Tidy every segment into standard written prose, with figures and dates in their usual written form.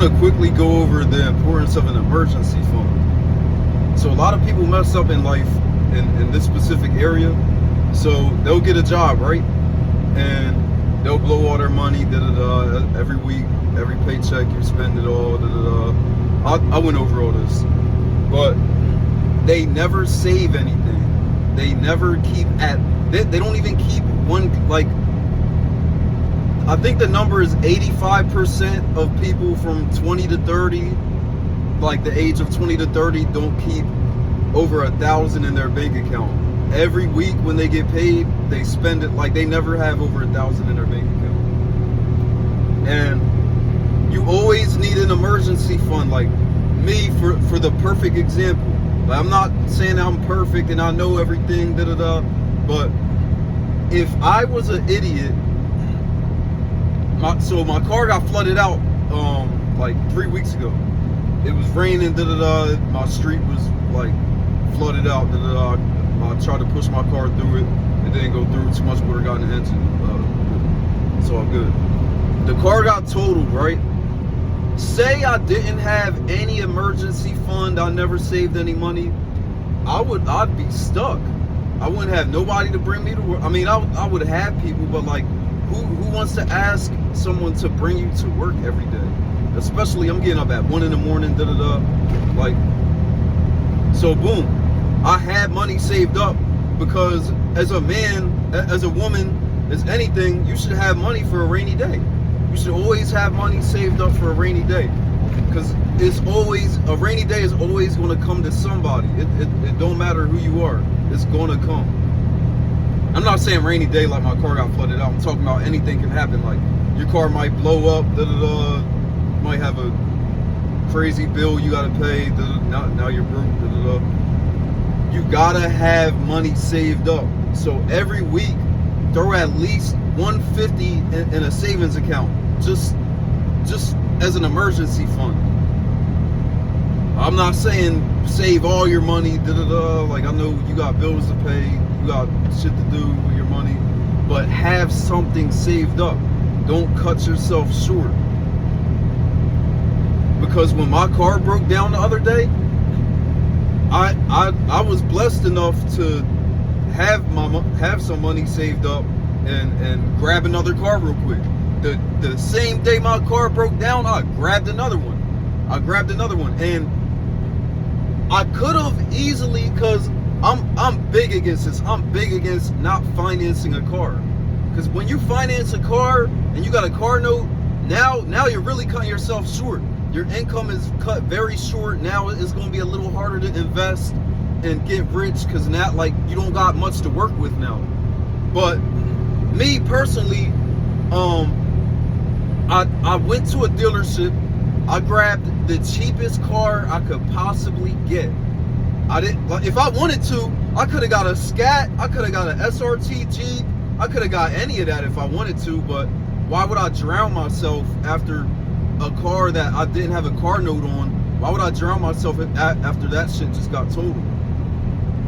to quickly go over the importance of an emergency fund. So a lot of people mess up in life in this specific area. So they'll get a job, right? And they'll blow all their money, every week, every paycheck, you spend it all, I went over all this. But they never save anything. They never keep they don't even keep one, like, I think the number is 85% of people from 20 to 30, like the age of 20 to 30, don't keep over 1,000 in their bank account. Every week when they get paid, they spend it. Like, they never have over 1,000 in their bank account. And you always need an emergency fund. Like me, for the perfect example. Like, I'm not saying I'm perfect and I know everything, but if I was an idiot, my car got flooded out like 3 weeks ago. It was raining, my street was like flooded out, I tried to push my car through it. It didn't go through. Too much water got in the engine. It's all good. The car got totaled, right? Say I didn't have any emergency fund, I never saved any money, I'd be stuck. I wouldn't have nobody to bring me to work. I mean, I would have people, but like, who wants to ask someone to bring you to work every day? Especially, I'm getting up at 1 in the morning, like, so boom, I had money saved up, because as a man, as a woman, as anything, you should have money for a rainy day. You should always have money saved up for a rainy day, because it's always, a rainy day is always going to come to somebody. It don't matter who you are, it's going to come. I'm not saying rainy day like my car got flooded out. I'm talking about anything can happen. Like, your car might blow up, might have a crazy bill you gotta pay, now you're broke, You gotta have money saved up. So every week, throw at least $150 in a savings account, just as an emergency fund. I'm not saying save all your money, like, I know you got bills to pay, you got shit to do with your money, but have something saved up. Don't cut yourself short. Because when my car broke down the other day, I was blessed enough to have some money saved up and grab another car real quick. The same day my car broke down, I grabbed another one. And I could have easily, because I'm big against this. I'm big against not financing a car. Because when you finance a car and you got a car note, now you're really cutting yourself short. Your income is cut very short. Now it's going to be a little harder to invest and get rich, because now, like, you don't got much to work with now. But me personally, I went to a dealership. I grabbed the cheapest car I could possibly get. I didn't, like, if I wanted to, I could have got a Scat, I could have got an SRT Jeep, I could have got any of that if I wanted to, but why would I drown myself after a car that I didn't have a car note on? Why would I drown myself after that shit just got totaled?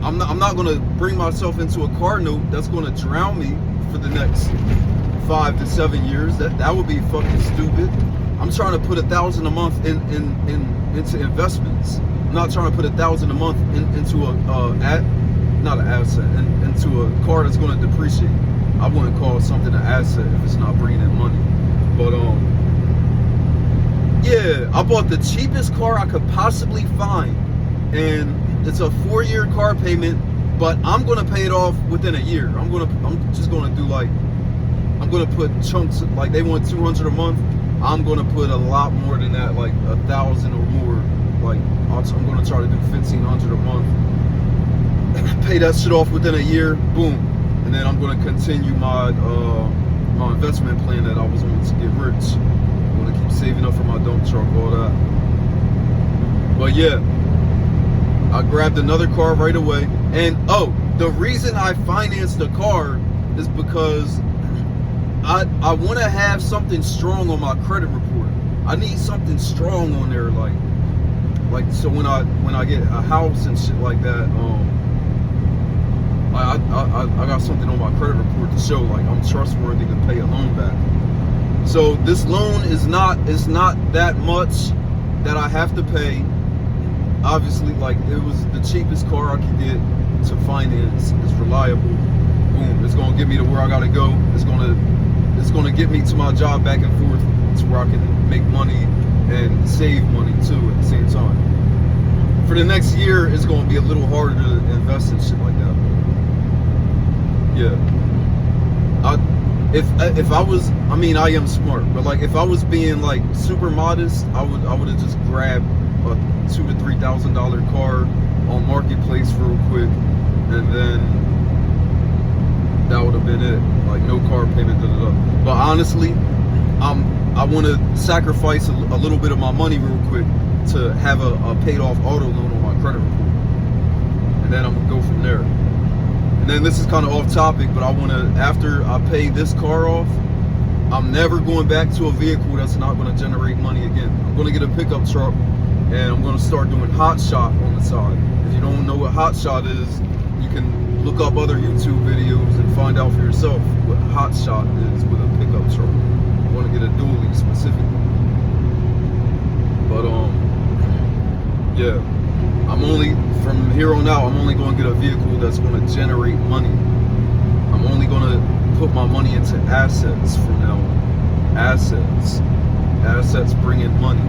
I'm not gonna bring myself into a car note that's gonna drown me for the next 5 to 7 years. That would be fucking stupid. I'm trying to put $1,000 a month into investments. I'm not trying to put $1,000 a month into not an asset, into a car that's going to depreciate. I wouldn't call something an asset if it's not bringing in money. But yeah, I bought the cheapest car I could possibly find, and it's a 4-year car payment, but I'm going to pay it off within a year. I'm just going to do, like, I'm going to put chunks, like they want $200 a month. I'm going to put a lot more than that, like 1,000 or more. Like, I'm going to try to do $1,500 a month. Pay that shit off within a year, boom. And then I'm going to continue my my investment plan that I was on to get rich. I'm going to keep saving up for my dump truck, all that. But yeah, I grabbed another car right away. And the reason I financed the car is because I want to have something strong on my credit report. I need something strong on there, like so when I get a house and shit like that, I got something on my credit report to show, like, I'm trustworthy to pay a loan back. So this loan is not that much that I have to pay. Obviously, like, it was the cheapest car I could get to finance. It's reliable. Boom, it's gonna get me to where I gotta go. It's gonna get me to my job back and forth to where I can make money and save money too at the same time. For the next year, it's gonna be a little harder to invest in shit like that. Yeah. If I was, I mean, I am smart, but like, if I was being like super modest, I would have just grabbed a $2,000 to $3,000 car on Marketplace real quick, and then that would have been it. Like, no car payment, But honestly, I want to sacrifice a little bit of my money real quick to have a paid off auto loan on my credit report, and then I'm gonna go from there. And then this is kind of off topic, but I want to, after I pay this car off, I'm never going back to a vehicle that's not going to generate money again. I'm going to get a pickup truck, and I'm going to start doing hot shot on the side. If you don't know what hot shot is, you can look up other YouTube videos and find out for yourself what hot shot is with a pickup truck. I want to get a dually specifically. But yeah, I'm only, from here on out, I'm only going to get a vehicle that's going to generate money. I'm only going to put my money into assets from now on. Assets bring in money.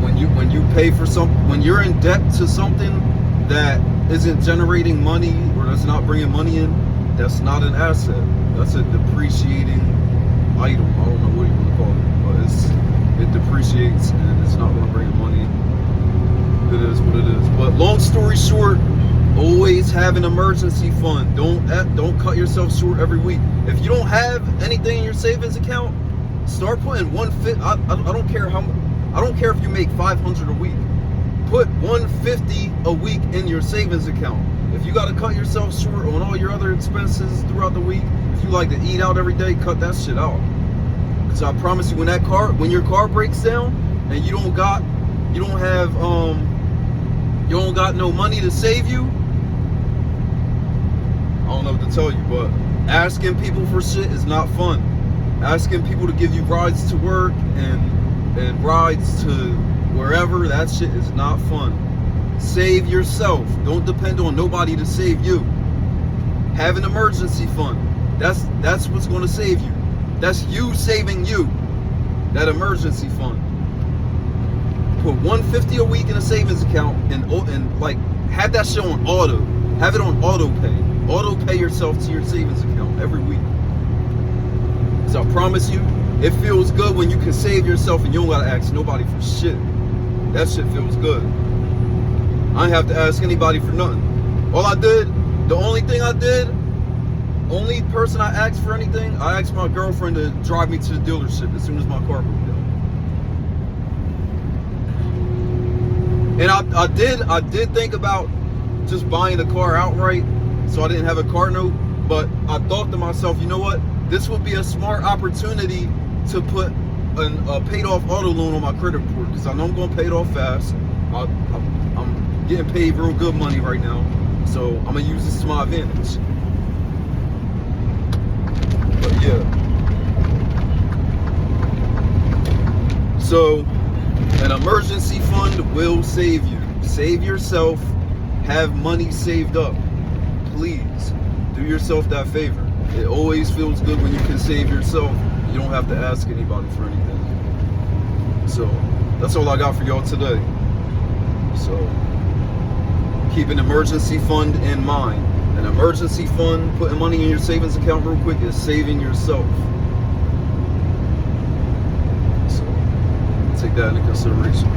When you pay for something, when you're in debt to something that isn't generating money or that's not bringing money in, that's not an asset. That's a depreciating item. I don't know what you want to call it, but it depreciates and it's not going to bring in money. It is what it is. But long story short, always have an emergency fund. Don't cut yourself short every week. If you don't have anything in your savings account, start putting I don't care how much. I don't care if you make $500 a week. Put $150 a week in your savings account. If you got to cut yourself short on all your other expenses throughout the week, if you like to eat out every day, cut that shit out. Because I promise you, when your car breaks down and you don't got no money to save you, I don't know what to tell you, but asking people for shit is not fun. Asking people to give you rides to work and rides to wherever, that shit is not fun. Save yourself. Don't depend on nobody to save you. Have an emergency fund. That's what's going to save you. That's you saving you. That emergency fund. Put $150 a week in a savings account and like have that shit on auto. Have it on auto pay. Auto pay yourself to your savings account every week. So I promise you, it feels good when you can save yourself and you don't gotta ask nobody for shit. That shit feels good. I ain't have to ask anybody for nothing. The only person I asked for anything, I asked my girlfriend to drive me to the dealership as soon as my car broke down. And I did think about just buying the car outright so I didn't have a car note, but I thought to myself, you know what? This would be a smart opportunity to put a paid off auto loan on my credit report, because I know I'm going to pay it off fast. I'm getting paid real good money right now, so I'm going to use this to my advantage. But yeah. So an emergency fund will save you. Save yourself. Have money saved up. Please do yourself that favor. It always feels good when you can save yourself. You don't have to ask anybody for anything. So that's all I got for y'all today. So keep an emergency fund in mind. An emergency fund, putting money in your savings account real quick, is saving yourself. So take that into consideration.